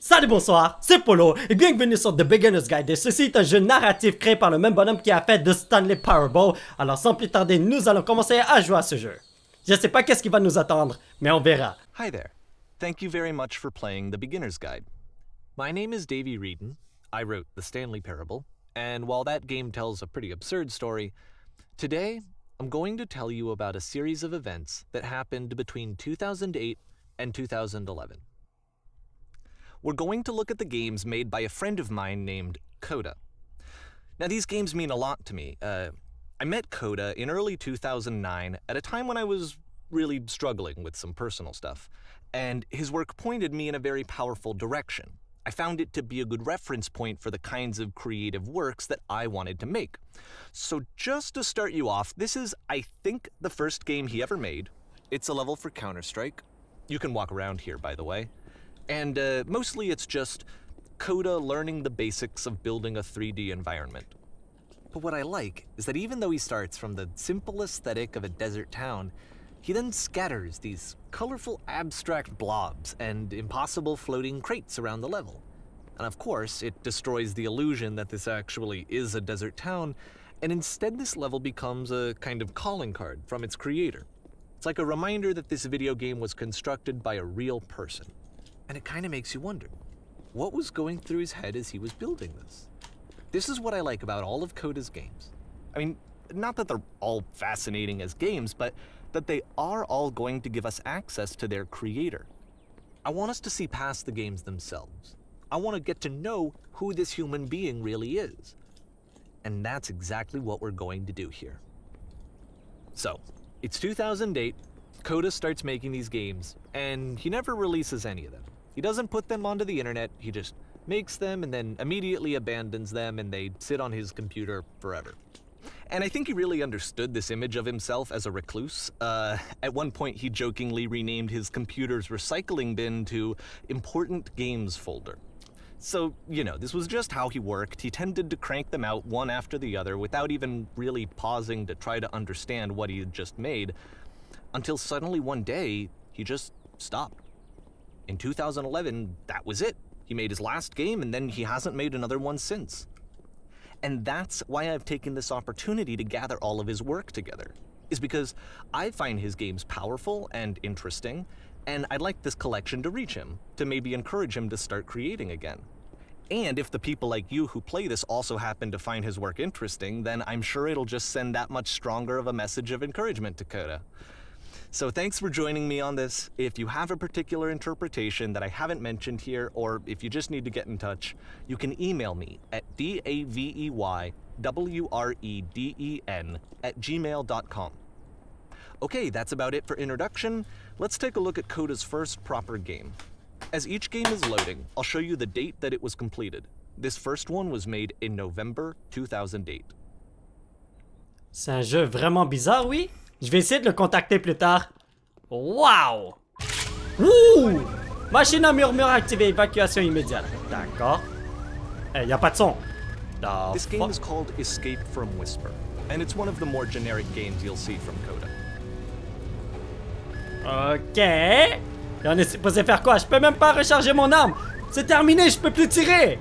Salut, bonsoir, c'est Polo et bienvenue sur The Beginner's Guide. Ceci est un jeu narratif créé par le même bonhomme qui a fait The Stanley Parable. Alors sans plus tarder, nous allons commencer à jouer à ce jeu. Je sais pas qu'est-ce qui va nous attendre, mais on verra. Hi there. Thank you very much for playing The Beginner's Guide. My name is Davey Reedon. I wrote The Stanley Parable, and while that game tells a pretty absurd story, today I'm going to tell you about a series of events that happened between 2008 and 2011. We're going to look at the games made by a friend of mine named Coda. Now, these games mean a lot to me. I met Coda in early 2009 at a time when I was really struggling with some personal stuff, and his work pointed me in a very powerful direction. I found it to be a good reference point for the kinds of creative works that I wanted to make. So just to start you off, this is, I think, the first game he ever made. It's a level for Counter-Strike. You can walk around here, by the way. And mostly it's just Coda learning the basics of building a 3D environment. But what I like is that even though he starts from the simple aesthetic of a desert town, he then scatters these colorful abstract blobs and impossible floating crates around the level. And of course, it destroys the illusion that this actually is a desert town, and instead this level becomes a kind of calling card from its creator. It's like a reminder that this video game was constructed by a real person. And it kind of makes you wonder, what was going through his head as he was building this? This is what I like about all of Coda's games. I mean, not that they're all fascinating as games, but that they are all going to give us access to their creator. I want us to see past the games themselves. I want to get to know who this human being really is. And that's exactly what we're going to do here. So, it's 2008, Coda starts making these games, and he never releases any of them. He doesn't put them onto the internet, he just makes them and then immediately abandons them and they sit on his computer forever. And I think he really understood this image of himself as a recluse. At one point he jokingly renamed his computer's recycling bin to Important Games Folder. So, you know, this was just how he worked. He tended to crank them out one after the other without even really pausing to try to understand what he had just made, until suddenly one day he just stopped. In 2011, that was it. He made his last game and then he hasn't made another one since. And that's why I've taken this opportunity to gather all of his work together, is because I find his games powerful and interesting, and I'd like this collection to reach him, to maybe encourage him to start creating again. And if the people like you who play this also happen to find his work interesting, then I'm sure it'll just send that much stronger of a message of encouragement to Coda. So thanks for joining me on this. If you have a particular interpretation that I haven't mentioned here, or if you just need to get in touch, you can email me at daveyWreden@gmail.com. Okay, that's about it for introduction. Let's take a look at Coda's first proper game. As each game is loading, I'll show you the date that it was completed. This first one was made in November 2008. C'est un jeu vraiment bizarre, oui? Je vais essayer de le contacter plus tard. Wow! Ouh! Machine à murmure activée, évacuation immédiate. D'accord. Y a pas de son. This game is called Escape from Whisper, and it's one of the more generic games you'll see from Coda. Ok. Et on est supposé faire quoi? Je peux même pas recharger mon arme. C'est terminé, je peux plus tirer.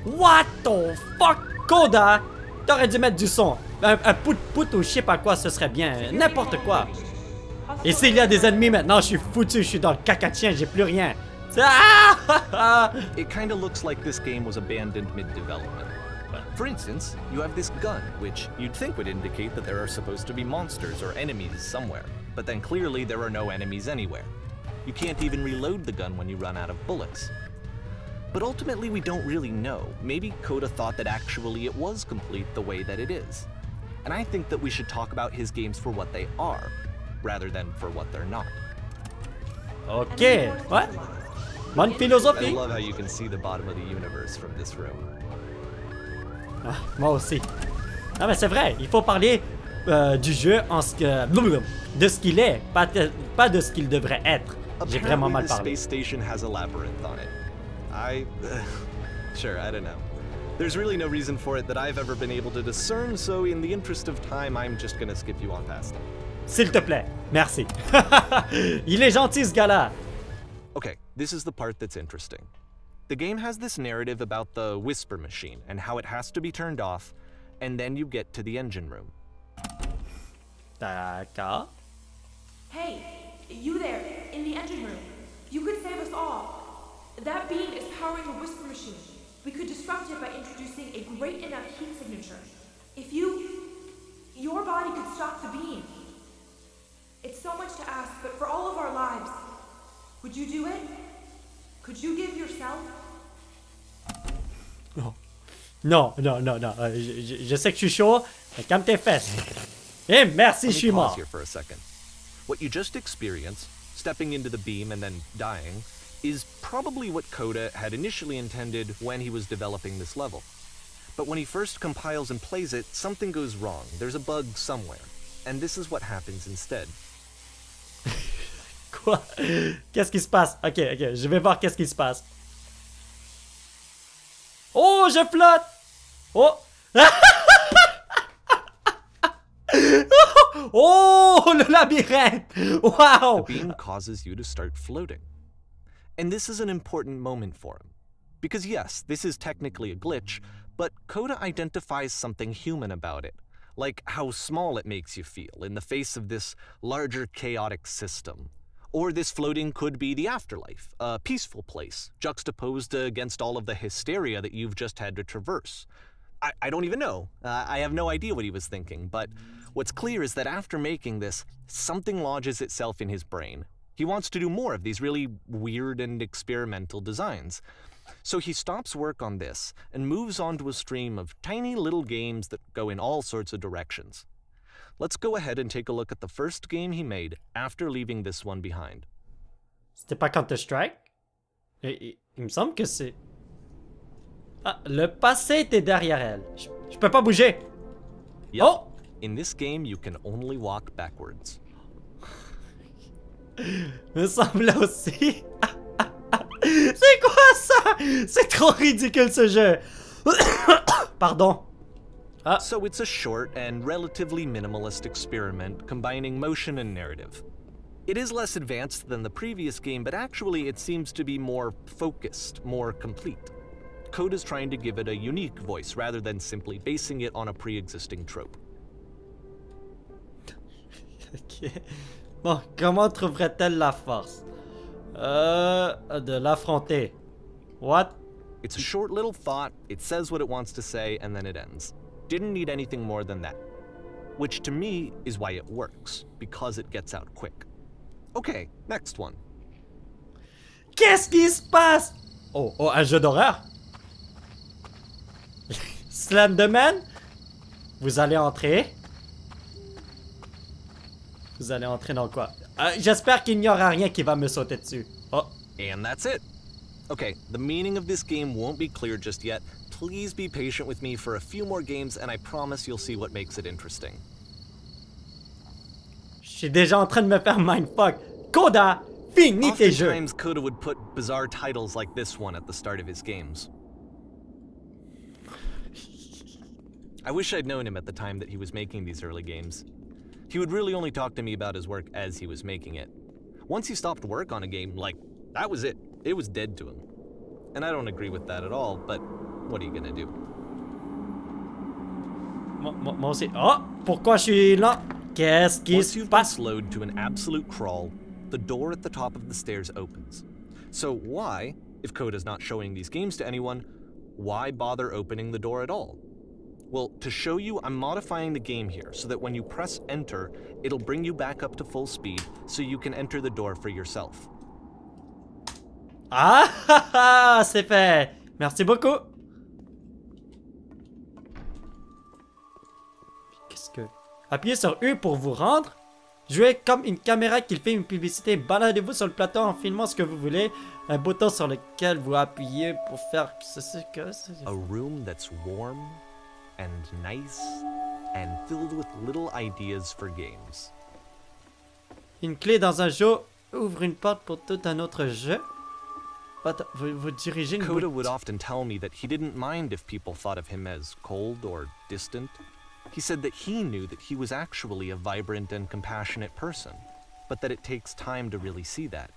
What the fuck, Coda? T'aurais dû mettre du son. Un pout-pout ou je sais pas quoi, ce serait bien. N'importe quoi. Et s'il y a des ennemis maintenant, je suis foutu. Je suis dans le caca de chien, j'ai plus rien. It kind of looks like this game was abandoned mid-development. For instance, you have this gun, which you'd think would indicate that there are supposed to be monsters or enemies somewhere. But then clearly there are no enemies anywhere. You can't even reload the gun when you run out of bullets. But ultimately we don't really know. Maybe Coda thought that actually it was complete the way that it is. And I think that we should talk about his games for what they are, rather than for what they're not. Ok, ouais. Bonne philosophie. I love how you can see the bottom of the universe from this room. Ah, moi aussi. Non mais c'est vrai, il faut parler du jeu en ce que... de ce qu'il est, pas de ce qu'il devrait être. J'ai vraiment mal parlé. Space station has a labyrinth on it. Sure, I don't know. There's really no reason for it that I've ever been able to discern, so in the interest of time, I'm just gonna skip you on past it. S'il te plaît, merci. Il est gentil ce gars-là. Okay, this is the part that's interesting. The game has this narrative about the whisper machine and how it has to be turned off, and then you get to the engine room. D'accord. Hey, you there, in the engine room. You could save us all. That beam is powering a whisper machine. We could disrupt it by introducing a great enough heat signature. If your body could stop the beam. It's so much to ask, but for all of our lives, would you do it? Could you give yourself? Non. Non. Je sais que je suis chaud, mais calme tes fesses. Et merci, je suis mort. Here for a second. What you just experienced, stepping into the beam and then dying, is probably what Coda had initially intended when he was developing this level. But when he first compiles and plays it, something goes wrong. There's a bug somewhere. And this is what happens instead. Quoi? Qu'est-ce qui se passe? Ok, je vais voir qu'est-ce qui se passe. Oh, je flotte! Oh! Oh, le labyrinthe! Wow! The beam causes you to start floating. And this is an important moment for him. Because yes, this is technically a glitch, but Coda identifies something human about it. Like how small it makes you feel in the face of this larger chaotic system. Or this floating could be the afterlife, a peaceful place, juxtaposed against all of the hysteria that you've just had to traverse. I don't even know. I have no idea what he was thinking, but what's clear is that after making this, something lodges itself in his brain. He wants to do more of these really weird and experimental designs. So he stops work on this and moves on to a stream of tiny little games that go in all sorts of directions. Let's go ahead and take a look at the first game he made after leaving this one behind. C'était pas Counter-Strike? Il me semble que c'est... Ah, le passé était derrière elle. Je peux pas bouger. Yep. Oh! In this game, you can only walk backwards. Me semble aussi. C'est quoi ça? C'est trop ridicule ce jeu. Pardon. Ah. So it's a short and relatively minimalist experiment combining motion and narrative. It is less advanced than the previous game, but actually it seems to be more focused, more complete. Coda's trying to give it a unique voice rather than simply basing it on a pre-existing trope. Ok. Bon, comment trouverait-elle la force? De l'affronter. What? It's a short little thought, it says what it wants to say, and then it ends. Didn't need anything more than that. Which to me is why it works, because it gets out quick. Okay, next one. Qu'est-ce qui se passe? Oh, un jeu d'horreur? Slenderman? Vous allez entrer? Vous allez entrer dans quoi? J'espère qu'il n'y aura rien qui va me sauter dessus. Oh. And that's it. Okay, the meaning of this game won't be clear just yet. Please be patient with me for a few more games and I promise you'll see what makes it interesting. Je suis déjà en train de me faire mindfuck. Coda, finis tes jeux. Oftentimes Coda would put bizarre titles like this one at the start of his games. I wish I'd known him at the time that he was making these early games. He would really only talk to me about his work as he was making it. Once he stopped work on a game, like, that was it. It was dead to him. And I don't agree with that at all, but what are you gonna do? Moi aussi. Oh, pourquoi je suis là? Qu'est-ce qui se passe? Once you've been slowed to an absolute crawl, the door at the top of the stairs opens. So why, if Coda's not showing these games to anyone, why bother opening the door at all? Well, to show you, I'm modifying the game here so that when you press enter, it'll bring you back up to full speed so you can enter the door for yourself. Ah, c'est fait. Merci beaucoup. Qu'est-ce que... Appuyez sur U pour vous rendre. Jouez comme une caméra qui fait une publicité. Baladez-vous sur le plateau en filmant ce que vous voulez. Un bouton sur lequel vous appuyez pour faire ceci que... A room that's warm and nice and filled with little ideas for games. Une clé dans un jeu ouvre une porte pour tout un autre jeu. Attends, vous dirigez une Coda would often tell me that he didn't mind if people thought of him as cold or distant. He said that he knew that he was actually a vibrant and compassionate person, but that it takes time to really see that.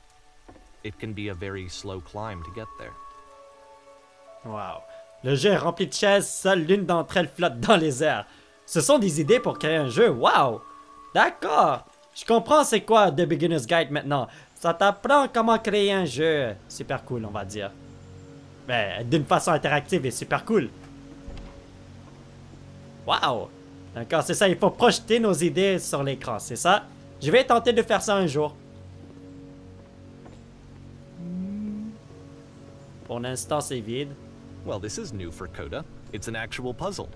It can be a very slow climb to get there. Wow. Le jeu est rempli de chaises, seule l'une d'entre elles flotte dans les airs. Ce sont des idées pour créer un jeu, wow! D'accord! Je comprends c'est quoi The Beginner's Guide maintenant. Ça t'apprend comment créer un jeu. Super cool, on va dire. Mais d'une façon interactive et super cool. Wow! D'accord, c'est ça, il faut projeter nos idées sur l'écran, c'est ça? Je vais tenter de faire ça un jour. Pour l'instant, c'est vide. Well, this is new for Coda. It's an actual puzzle.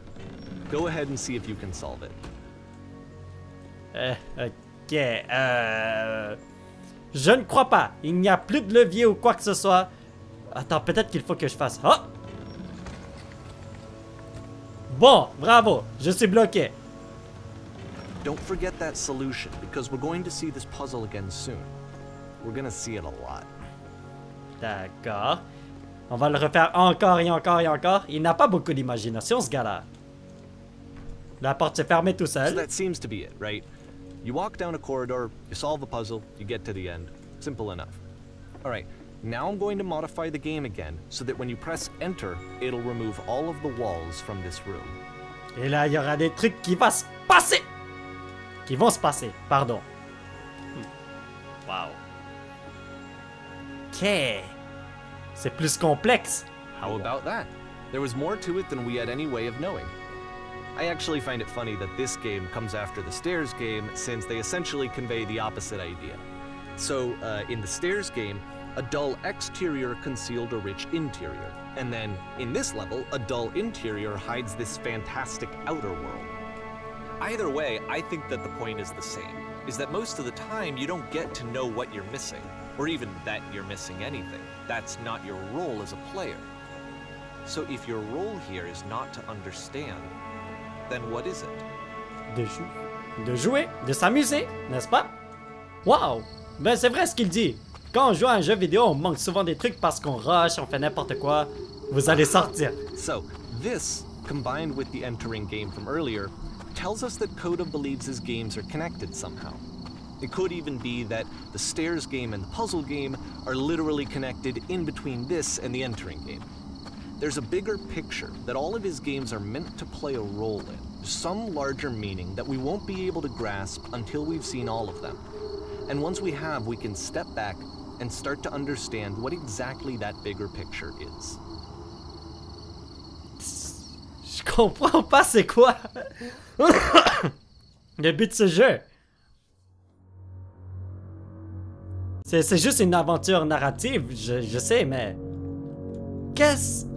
Go ahead and see if you can solve it. Ok, je ne crois pas. Il n'y a plus de levier ou quoi que ce soit. Attends, peut-être qu'il faut que je fasse... Oh! Bon, bravo. Je suis bloqué. Don't forget that solution, because we're going to see this puzzle again soon. We're gonna see it a lot. D'accord. On va le refaire encore et encore et encore. Il n'a pas beaucoup d'imagination, ce gars-là. La porte s'est fermée tout seul. So that seems to be it, right? You walk down a corridor, you solve a puzzle, you get to the end. Simple enough. Alright, now I'm going to modify the game again, so that when you press enter, it'll remove all of the walls from this room. Et là, il y aura des trucs qui vont se passer. Qui vont se passer, pardon. Wow. Ok. C'est plus complexe. How about that? There was more to it than we had any way of knowing. I actually find it funny that this game comes after the Stairs game, since they essentially convey the opposite idea. So, in the Stairs game, a dull exterior concealed a rich interior. And then, in this level, a dull interior hides this fantastic outer world. Either way, I think that the point is the same, is that most of the time you don't get to know what you're missing, or even that you're missing anything. That's not your role as a player. So if your role here is not to understand, then what is it? De jouer, de s'amuser, n'est-ce pas? Wow! Ben c'est vrai ce qu'il dit. Quand on joue à un jeu vidéo, on manque souvent des trucs parce qu'on rush, on fait n'importe quoi. Vous allez sortir. So, this, combined with the entering game from earlier, tells us that Coda believes his games are connected somehow. It could even be that the Stairs game and the puzzle game are literally connected in between this and the entering game. There's a bigger picture that all of his games are meant to play a role in, some larger meaning that we won't be able to grasp until we've seen all of them. And once we have, we can step back and start to understand what exactly that bigger picture is. Je comprends pas c'est quoi le but de ce jeu. C'est juste une aventure narrative, je sais, mais...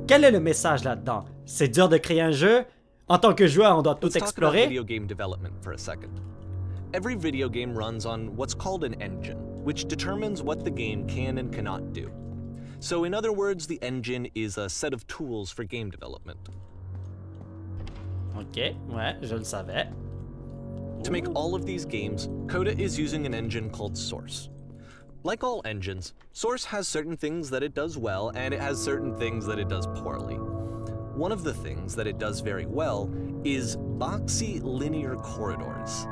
Quel est le message là-dedans? C'est dur de créer un jeu? En tant que joueur, on doit tout explorer? Video game development for a second. Every video game runs on what's called an engine, which determines what the game can and cannot do. So in other words, the engine is a set of tools for game development. Ok, ouais, je le savais. To make all of these games, Coda is using an engine called Source. Like all engines, Source has certain things that it does well, and it has certain things that it does poorly. One of the things that it does very well is boxy linear corridors.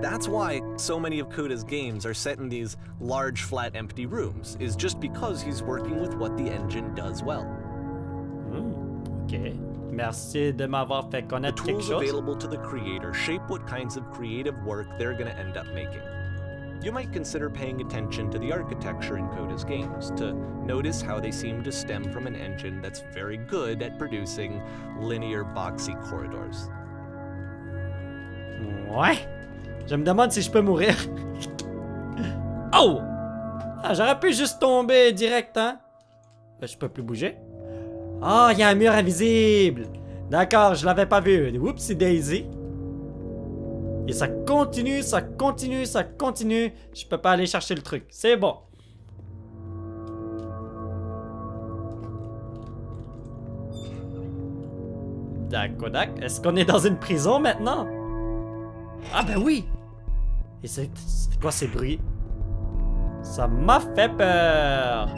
That's why so many of Coda's games are set in these large, flat, empty rooms, is just because he's working with what the engine does well. Ok. Merci de m'avoir fait connaître quelque chose. The tools available to the creator shape what kinds of creative work they're going to end up making. You might consider paying attention to the architecture in Coda's games, to notice how they seem to stem from an engine that's very good at producing linear, boxy corridors. Ouais. Je me demande si je peux mourir. Oh! Ah, j'aurais pu juste tomber direct, hein? Je peux plus bouger. Ah, il y a un mur invisible. D'accord, je l'avais pas vu. Whoopsie daisy. Et ça continue, ça continue, ça continue. Je peux pas aller chercher le truc. C'est bon. D'accord. Est-ce qu'on est dans une prison maintenant? Ah ben oui! Et c'est quoi ces bruits? Ça m'a fait peur!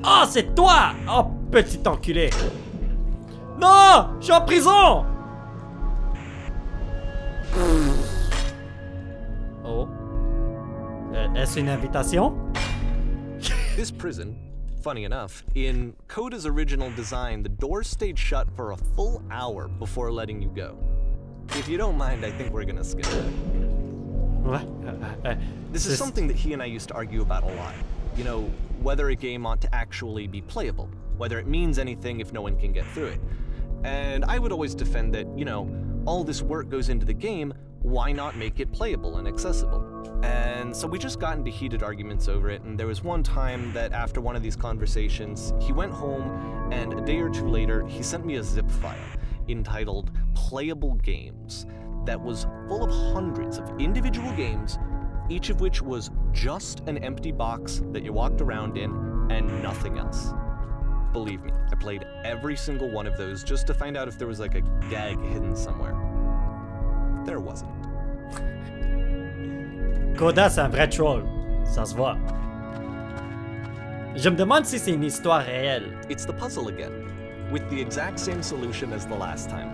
Oh, c'est toi! Oh, petit enculé! Non! Je suis en prison! Oh. Est-ce une invitation? This prison, Funny enough, in Coda's original design, the doors stayed shut for a full hour before letting you go. If you don't mind, I think we're gonna skip it. Ouais. This is something that he and I used to argue about a lot. You know, whether a game ought to actually be playable, whether it means anything if no one can get through it. And I would always defend that, you know, all this work goes into the game, why not make it playable and accessible? And so we just got into heated arguments over it, and there was one time that after one of these conversations, he went home, and a day or two later, he sent me a zip file entitled Playable Games that was full of hundreds of individual games, each of which was just an empty box that you walked around in and nothing else. Believe me, I played every single one of those just to find out if there was like a gag hidden somewhere. There wasn't. Coda, c'est un vrai troll. Ça se voit. Je me demande si c'est une histoire réelle. It's the puzzle again, with the exact same solution as the last time.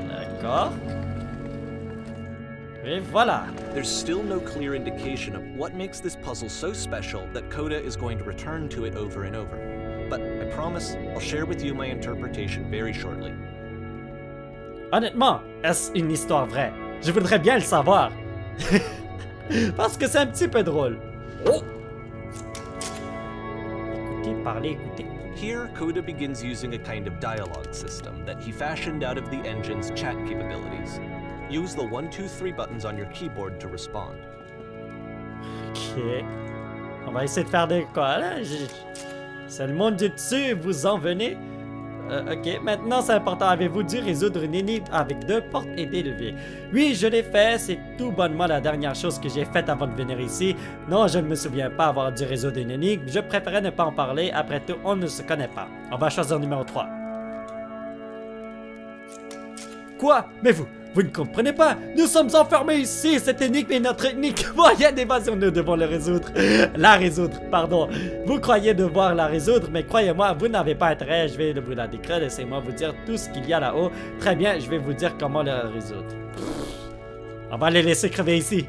D'accord. Et voilà. There's still no clear indication of what makes this puzzle so special that Coda is going to return to it over and over. But I promise I'll share with you my interpretation very shortly. Honnêtement, est-ce une histoire vraie? Je voudrais bien le savoir. Parce que c'est un petit peu drôle. Oh! Écoutez, parlez, écoutez. Here, Coda begins using a kind of dialogue system that he fashioned out of the engine's chat capabilities. Use the 1, 2, 3 buttons on your keyboard to respond. Ok. On va essayer de faire des quoi là? C'est le monde du dessus, vous en venez? Ok, maintenant c'est important. Avez-vous dû résoudre une énigme avec 2 portes et des leviers? Oui, je l'ai fait. C'est tout bonnement la dernière chose que j'ai faite avant de venir ici. Non, je ne me souviens pas avoir dû résoudre une énigme. Je préférais ne pas en parler. Après tout, on ne se connaît pas. On va choisir numéro 3. Quoi? Mais vous ne comprenez pas? Nous sommes enfermés ici. Cette énigme est notre unique moyen d'évasion. Nous devons le résoudre. La résoudre, pardon. Vous croyez devoir la résoudre, mais croyez-moi, vous n'avez pas intérêt. Je vais vous la décrire. Laissez-moi vous dire tout ce qu'il y a là-haut. Très bien, je vais vous dire comment la résoudre. On va les laisser crever ici.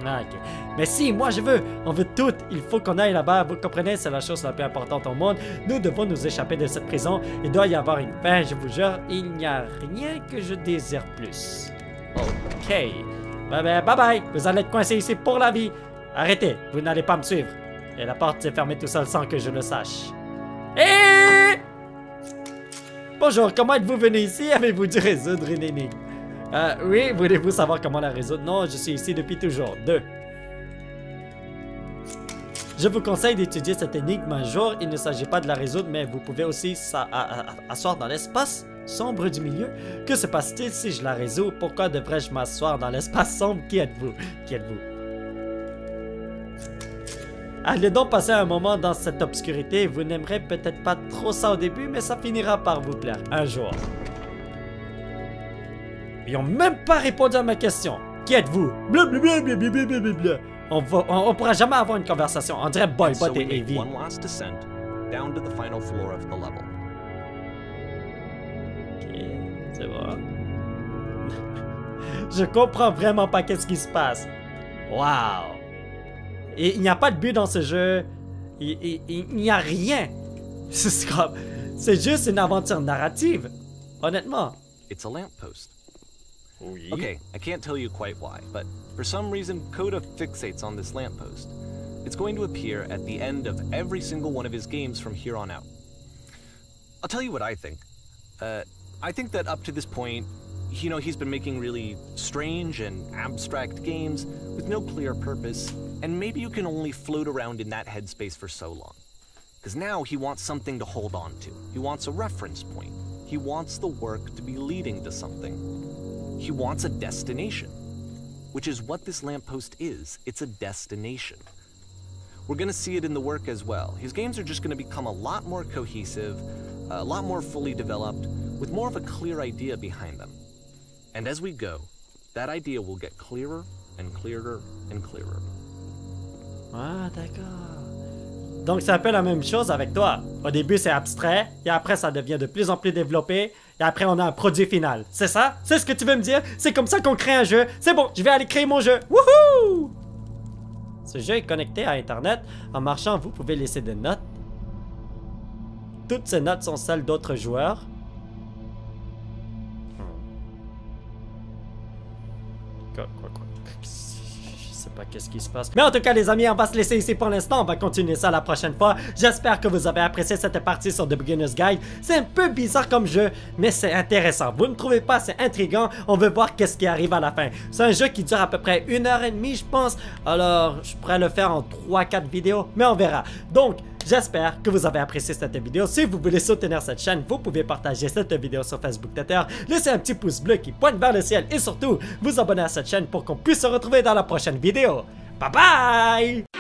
Ah, ok. Mais si, moi je veux. On veut tout. Il faut qu'on aille là-bas. Vous comprenez, c'est la chose la plus importante au monde. Nous devons nous échapper de cette prison. Il doit y avoir une fin, je vous jure. Il n'y a rien que je désire plus. Ok. Bye bye. Vous allez être coincé ici pour la vie. Arrêtez. Vous n'allez pas me suivre. Et la porte s'est fermée tout seul sans que je le sache. Et... Bonjour, comment êtes-vous venu ici? Avez-vous dû résoudre une énigme? Oui, voulez-vous savoir comment la résoudre? Non, je suis ici depuis toujours. 2. Je vous conseille d'étudier cette énigme un jour. Il ne s'agit pas de la résoudre, mais vous pouvez aussi asseoir dans l'espace sombre du milieu. Que se passe-t-il si je la résous? Pourquoi devrais-je m'asseoir dans l'espace sombre? Qui êtes-vous? Qui êtes-vous? Allez donc passer un moment dans cette obscurité. Vous n'aimerez peut-être pas trop ça au début, mais ça finira par vous plaire un jour. Ils n'ont même pas répondu à ma question. Qui êtes-vous? Blablabla. On pourra jamais avoir une conversation. On dirait Boybot et Evie. One last descent down to the final floor of the level. Ok, c'est bon. Je comprends vraiment pas qu'est-ce qui se passe. Wow. Et il n'y a pas de but dans ce jeu. Il n'y a rien. C'est juste une aventure narrative. Honnêtement. It's a lamppost. Oui. Okay, I can't tell you quite why, but for some reason Coda fixates on this lamppost. It's going to appear at the end of every single one of his games from here on out. I'll tell you what I think. I think that up to this point, you know, he's been making really strange and abstract games with no clear purpose, and maybe you can only float around in that headspace for so long. Because now he wants something to hold on to. He wants a reference point. He wants the work to be leading to something. He wants a destination, which is what this lamppost is. It's a destination. We're going to see it in the work as well. His games are just going to become a lot more cohesive, a lot more fully developed, with more of a clear idea behind them. And as we go, that idea will get clearer and clearer and clearer. Ah, d'accord. Donc c'est un peu la même chose avec toi. Au début c'est abstrait, et après ça devient de plus en plus développé, et après on a un produit final. C'est ça? C'est ce que tu veux me dire? C'est comme ça qu'on crée un jeu? C'est bon, je vais aller créer mon jeu. Wouhou! Ce jeu est connecté à Internet. En marchant, vous pouvez laisser des notes. Toutes ces notes sont celles d'autres joueurs. Quoi? Je sais pas qu'est-ce qui se passe. Mais en tout cas, les amis, on va se laisser ici pour l'instant. On va continuer ça la prochaine fois. J'espère que vous avez apprécié cette partie sur The Beginner's Guide. C'est un peu bizarre comme jeu, mais c'est intéressant. Vous ne trouvez pas? C'est intriguant. On veut voir qu'est-ce qui arrive à la fin. C'est un jeu qui dure à peu près 1h30, je pense. Alors, je pourrais le faire en 3-4 vidéos, mais on verra. Donc, j'espère que vous avez apprécié cette vidéo. Si vous voulez soutenir cette chaîne, vous pouvez partager cette vidéo sur Facebook Twitter, laisser un petit pouce bleu qui pointe vers le ciel et surtout vous abonner à cette chaîne pour qu'on puisse se retrouver dans la prochaine vidéo. Bye bye!